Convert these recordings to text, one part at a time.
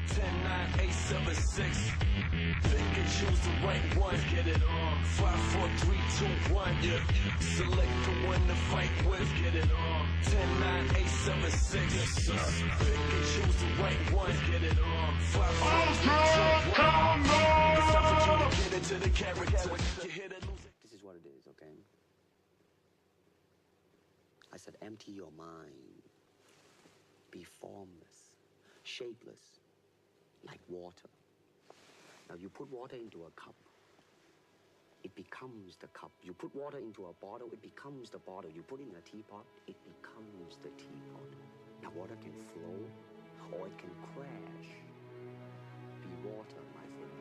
10, 9, 8, 7, 6. Pick and choose the right one. Get it on. 5, 4, 3, 2, 1. Yeah. Select the one to fight with. Get it on. 10, 9, 8, 7, 6. Yes, sir. Pick and choose the right one. Get it on. 5, 4, 3, 2, 1. It's time for you to get into the character. You hear the music. This is what it is, okay? I said empty your mind. Be formless, shapeless, like water. Now you put water into a cup, it becomes the cup. You put water into a bottle, it becomes the bottle. You put it in a teapot, it becomes the teapot. Now water can flow or it can crash. Be water, my friend.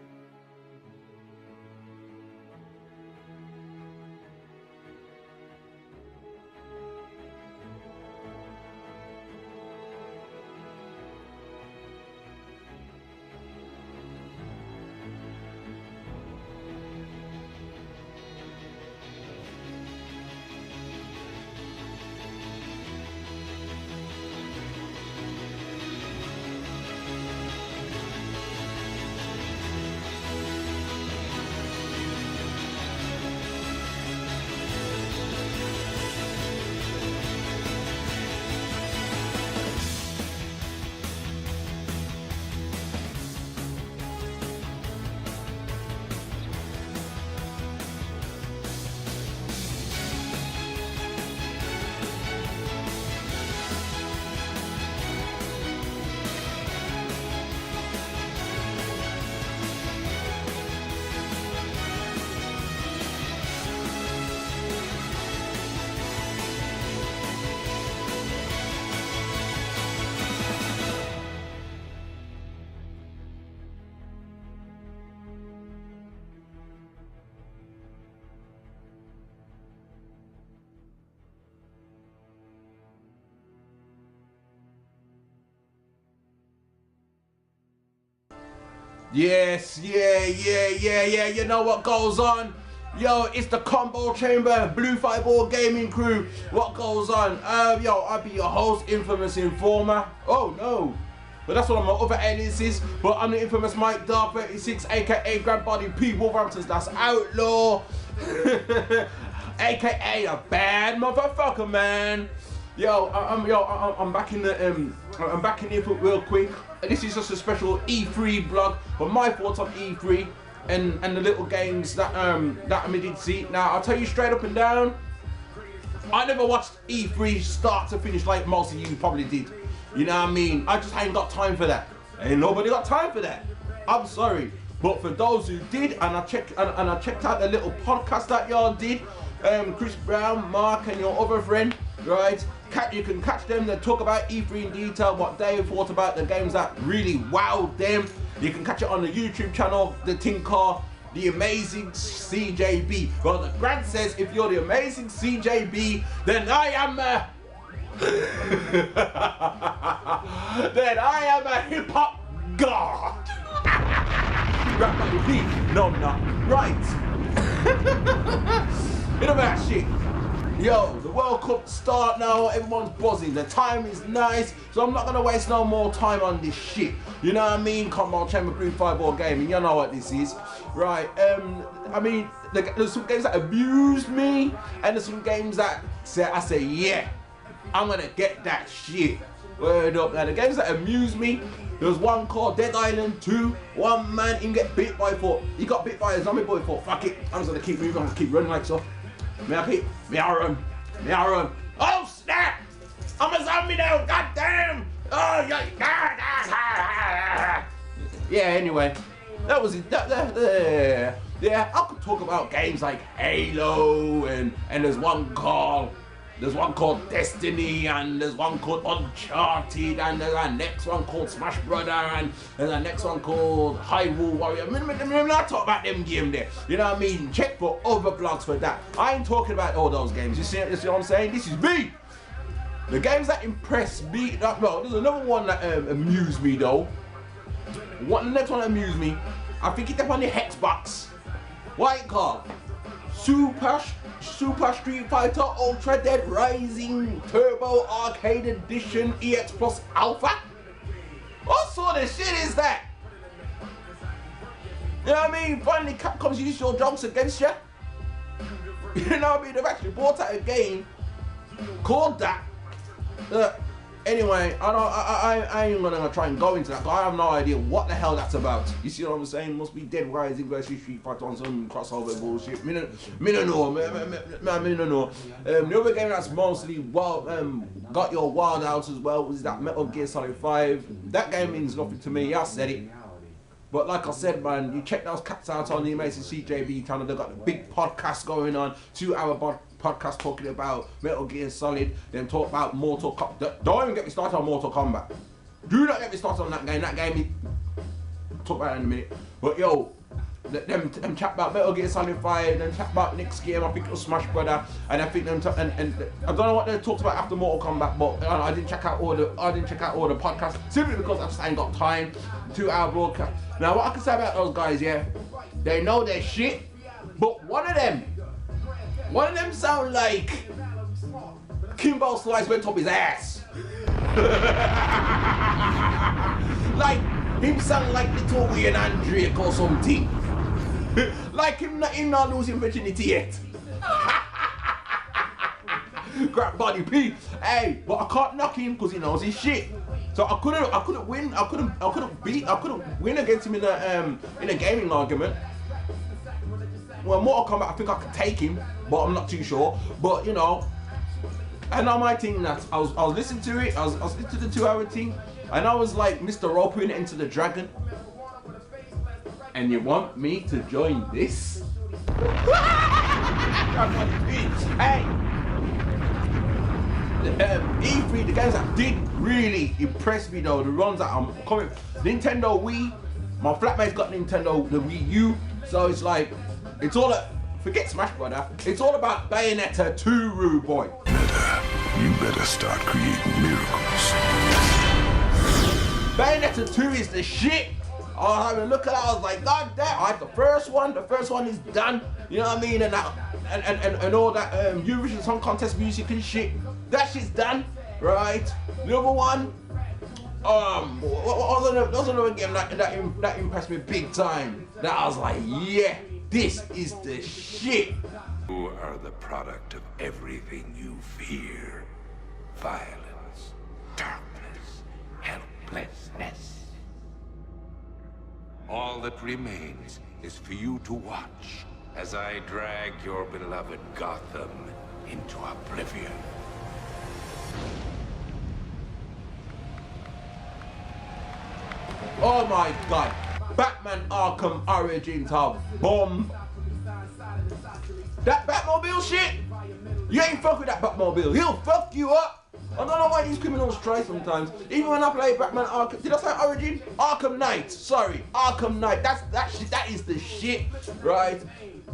Yes, yeah. You know what goes on? Yo, it's the Combo Chamber, Blue Fireball Gaming Crew. What goes on? Yo, I'll be your host, Infamous Informer. Oh no, but that's one of my other aliases. But I'm the infamous Mike Dar 36, aka Grand Body P Wolverhampton's That's Outlaw, aka a bad motherfucker, man. Yo, I'm back in the I'm back in here for real quick. This is just a special E3 vlog, but my thoughts on E3 and the little games that I did see. Now I'll tell you straight up and down, I never watched E3 start to finish like most of you probably did. You know what I mean? I just ain't got time for that. Ain't nobody got time for that. I'm sorry, but for those who did, and I checked out the little podcast that y'all did, Chris Brown, Mark, and your other friend, right? You can catch them. They talk about E3 in detail, what they thought about the games that really wowed them. You can catch it on the YouTube channel, the thing called The Amazing CJB. Well, the grant says if you're the Amazing CJB, then I am a then I am a hip hop god. Rap like me? No, I'm not. Right. You know that shit. Yo, the World Cup start now, everyone's buzzing, the time is nice, so I'm not gonna waste no more time on this shit. You know what I mean? Combo Chamber Blue Fireball Gaming, you know what this is. Right, I mean, there's some games that abused me, and there's some games that I say, yeah, I'm gonna get that shit. Word up. Now, the games that amuse me, there's one called Dead Island 2. One man, he get bit by a foot. He got bit by a zombie boy, thought, fuck it, I'm just gonna keep moving, I'm gonna keep running like so. Me I run. Oh snap! I'm a zombie now, goddamn! Oh yeah, anyway. That was it. Yeah, I could talk about games like Halo and there's one called Destiny, and there's one called Uncharted, and there's a next one called Smash Brother, and there's a next one called Hyrule Warrior. I talk about them games there. You know what I mean? Check for other blogs for that. I ain't talking about all those games. You see what I'm saying? This is me. The games that impress me. Well, there's another one that amused me though. The next one that amused me, I think it's up on the Xbox. What it called? Super Street Fighter Ultra Dead Rising Turbo Arcade Edition EX Plus Alpha. What sort of shit is that? You know what I mean? Finally, Capcom's used your jokes against you. You know what I mean? They've actually brought out a game called that. Anyway, I ain't gonna try and go into that, because I have no idea what the hell that's about. You see what I'm saying? Must be Dead Rising versus Street Fighter on some crossover bullshit. Me no know. The other game that's mostly got your wild out as well was that Metal Gear Solid 5. That game means nothing to me. I said it. But like I said, man, you check those cats out on the amazing CJB channel. They've got a big podcast going on, 2-hour podcast talking about Metal Gear Solid. Then talk about Mortal Kombat. Don't even get me started on Mortal Kombat. Do not get me started on that game. That game, talk about that in a minute. But yo, them chat about Metal Gear Solid 5. Then chat about next game. I think it was Smash Brother. And I think them and I don't know what they talked about after Mortal Kombat. But I didn't check out all the podcasts simply because I just ain't got time. 2-hour broadcast. Now what I can say about those guys, yeah, they know their shit, but one of them sound like Kimbo Slice went up his ass. Like him sound like Little Wayne and Drake or something. Like him not losing virginity yet. Crap body P. Hey, but I can't knock him because he knows his shit. So I couldn't win against him in a gaming argument. Well, Mortal Kombat, I think I could take him, but I'm not too sure. But you know, and now my thing that I was listening to it, I was listening to the 2-hour thing, and I was like Mr. Roping into the dragon. And you want me to join this? Hey! E3, the games that did really impress me though, the ones that I'm coming, Nintendo Wii, my flatmate's got Nintendo, the Wii U, so it's like, it's all, forget Smash Brother, it's all about Bayonetta 2, rude boy. Meta, you better start creating miracles. Bayonetta 2 is the shit. I was having a look at it, I was like, God damn, I had the first one is done, you know what I mean, and that, and all that Eurovision Song Contest music and shit, that shit's done, right? The other one, what was another game that impressed me big time, that I was like, yeah, this is the shit. You are the product of everything you fear. Violence, darkness, helplessness. All that remains is for you to watch as I drag your beloved Gotham into oblivion. Oh my god, Batman Arkham Origins have bomb. That Batmobile shit, you ain't fuck with that Batmobile, he'll fuck you up. I don't know why these criminals try sometimes. Even when I play Batman Arkham, did I say Origin? Arkham Knight, sorry, Arkham Knight, that is the shit, right?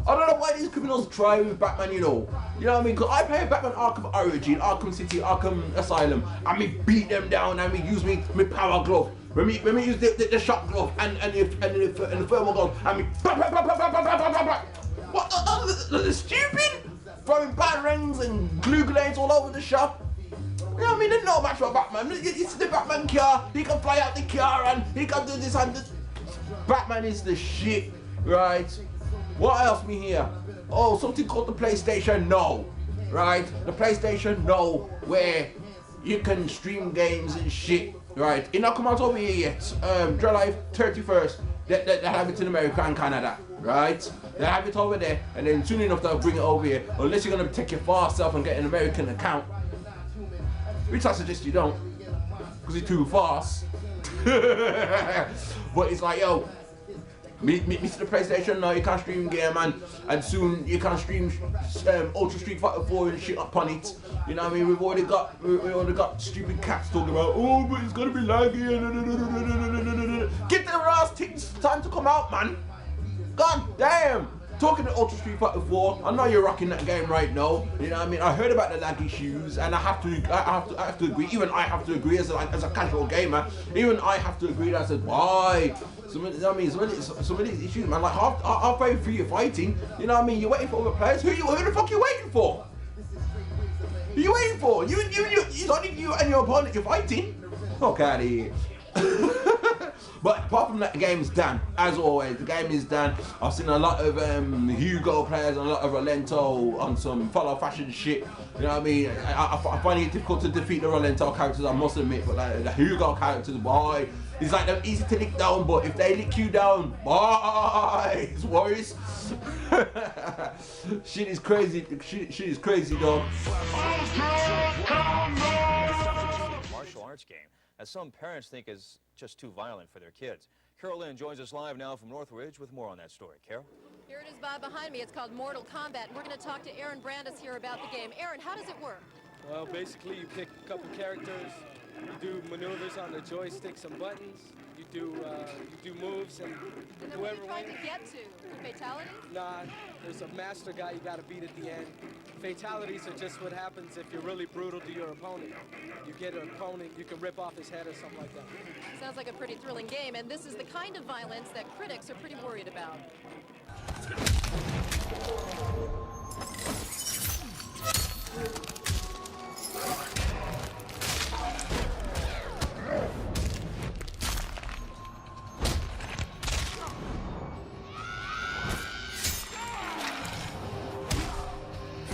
I don't know why these criminals try with Batman, you know what I mean? Because I play Batman Arkham Origin, Arkham City, Arkham Asylum, and me beat them down, and me use me power glove. When me use the shock glove and the thermal glove, and me what the stupid? Throwing batarangs and glue grenades all over the shop. You know what I mean? There's no match for Batman. It's the Batman car. He can fly out the car and he can do this and this. Batman is the shit, right? What else me here? Oh, something called the PlayStation Now, right? The PlayStation Now, where you can stream games and shit, right? It not come out over here yet. July 31st, they have it in America and Canada, right? They have it over there, and then soon enough they'll bring it over here. Unless you're gonna take your fast self and get an American account, which I suggest you don't, because it's too fast. But it's like, yo, meet me to the PlayStation Now, you can stream game, and soon you can stream Ultra Street Fighter 4 and shit up on it. You know what I mean? We've already got stupid cats talking about, oh, but it's gonna be laggy. Give their ass time to come out, man. God damn. Talking to Ultra Street Fighter 4, I know you're rocking that game right now. You know what I mean? I heard about the lag issues, and I have to agree. Even I have to agree as a casual gamer. Even I have to agree that I said, why? Some of these issues, man. Like halfway through your fighting, you know what I mean? You're waiting for other players. Who the fuck you waiting for? Who you waiting for? It's only you and your opponent you're fighting. Fuck out of here. But apart from that, the game is done. As always, the game is done. I've seen a lot of Hugo players and a lot of Rolento on some follow fashion shit. You know what I mean? I find it difficult to defeat the Rolento characters, I must admit. But like the Hugo characters, boy, it's like they're easy to lick down. But if they lick you down, boy, it's worries. Shit is crazy. Shit is crazy, dog. Martial arts game, as some parents think is just too violent for their kids. Carol Lynn joins us live now from Northridge with more on that story. Carol? Here it is, Bob, behind me. It's called Mortal Kombat, and we're going to talk to Aaron Brandis here about the game. Aaron, how does it work? Well, basically, you pick a couple characters, you do maneuvers on the joysticks and buttons, you do moves, and And then what are whoever you trying wins. to get to? The fatality? Nah, there's a master guy you got to beat at the end. Fatalities are just what happens if you're really brutal to your opponent. You get an opponent, you can rip off his head or something like that. Sounds like a pretty thrilling game, and this is the kind of violence that critics are pretty worried about.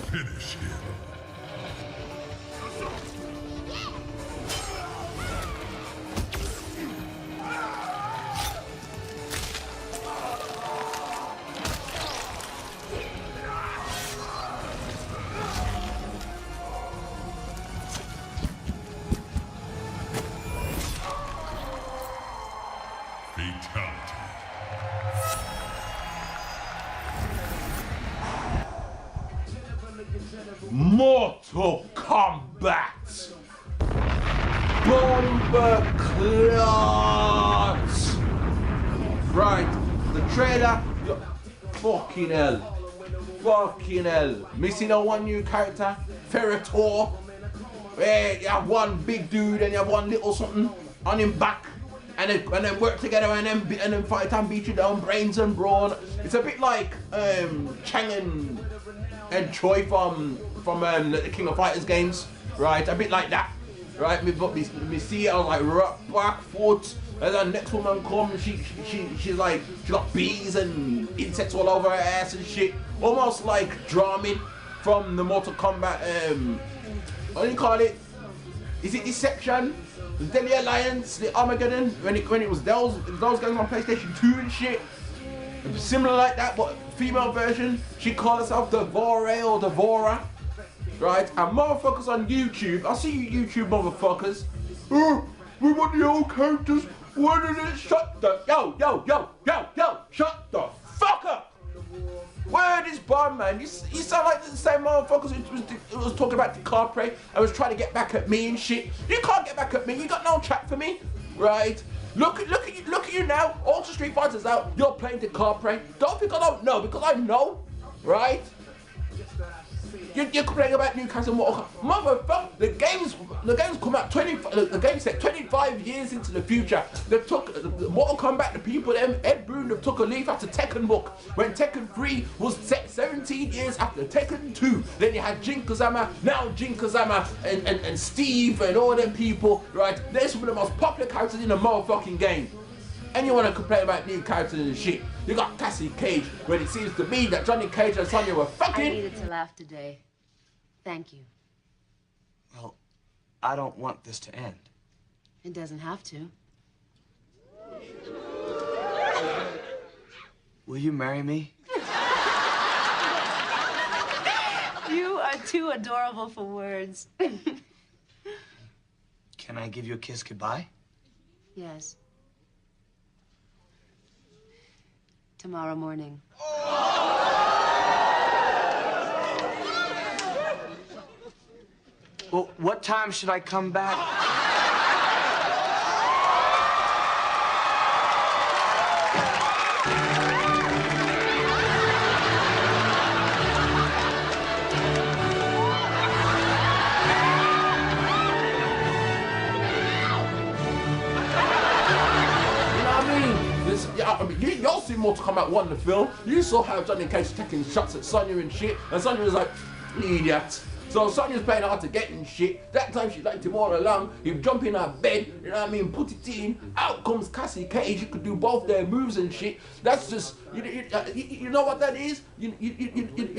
Finish him. Fatality. Mortal Kombat! Bomber Clot! Right, the trailer, fucking hell. Fucking hell. Missing out one new character, Ferrator. Hey, you have one big dude and you have one little something on him back. And then work together and then fight and beat you down, brains and brawn. It's a bit like Chang and Choi from the King of Fighters games, right? A bit like that, right? Me see it, I was like back, foot, and then next woman comes, she's like, she got bees and insects all over her ass and shit, almost like Dramin from the Mortal Kombat. What do you call it? Is it Deception? The Deadly Alliance, the Armageddon, when it was those games on PlayStation 2 and shit. Similar like that, but female version. She called herself Devore or Devora. Right? And motherfuckers on YouTube, I see you YouTube motherfuckers. Oh, we want the old characters. Why did it shut the yo, shut the fuck up! Word is born, man. You sound like the same motherfuckers who was talking about the Capre and was trying to get back at me and shit. You can't get back at me. You got no chat for me, right? Look at you now. Ultra Street Fighter's out. You're playing the Capre. Don't think I don't know, because I know, right? You're complaining about Newcastle Mortal Kombat. Motherfucker, the game's come out 25 years into the future. They took Mortal Kombat, the people, Ed Boon, they took a leaf after Tekken book. When Tekken 3 was set 17 years after Tekken 2. Then you had Jin Kazama, now Jin Kazama and Steve and all them people, right? They're some of the most popular characters in the motherfucking game. And you want to complain about new characters and shit. You got Cassie Cage, when it seems to me that Johnny Cage and Sonya were fucking. I needed to laugh today. Thank you. Well, I don't want this to end. It doesn't have to. Will you marry me? You are too adorable for words. Can I give you a kiss goodbye? Yes. Tomorrow morning. Well, what time should I come back? Y'all seen Mortal Kombat 1, the film. You saw how Johnny Cage taking shots at Sonya and shit, and Sonya was like, idiot. So Sonya's playing hard to get and shit. That time she liked him all along. He'd jump in her bed, you know what I mean, put it in. Out comes Cassie Cage. You could do both their moves and shit. That's just, you know what that is? You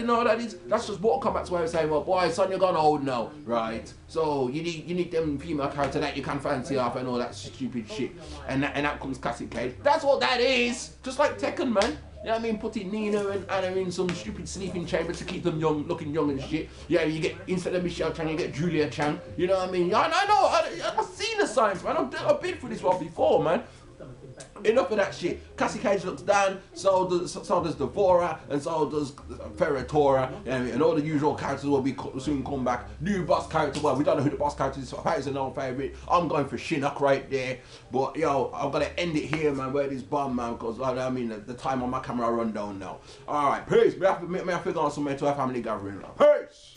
know what that is? That's just Mortal Kombat's way of saying, well, boy, Sonya gone old now, right? So you need them female character that you can fancy off and all that stupid shit. And out comes Cassie Cage. That's what that is. Just like Tekken, man. You know what I mean? Putting Nina and Anna in some stupid sleeping chamber to keep them young, looking young and shit. Yeah, you get, instead of Michelle Chan, you get Julia Chan. You know what I mean? I know, I've seen the signs, man. I've been through this one before, man. Enough of that shit. Cassie Cage looks down, so does Devora, and so does Ferratora, and all the usual characters will be soon come back. New boss character, well, we don't know who the boss character is, so Patty's an old favourite. I'm going for Shinnok right there. But yo, I'm gonna end it here, man, where this bomb, man, because I mean the time on my camera run down now. Alright, peace. May I figure out some to a family gathering now. Peace!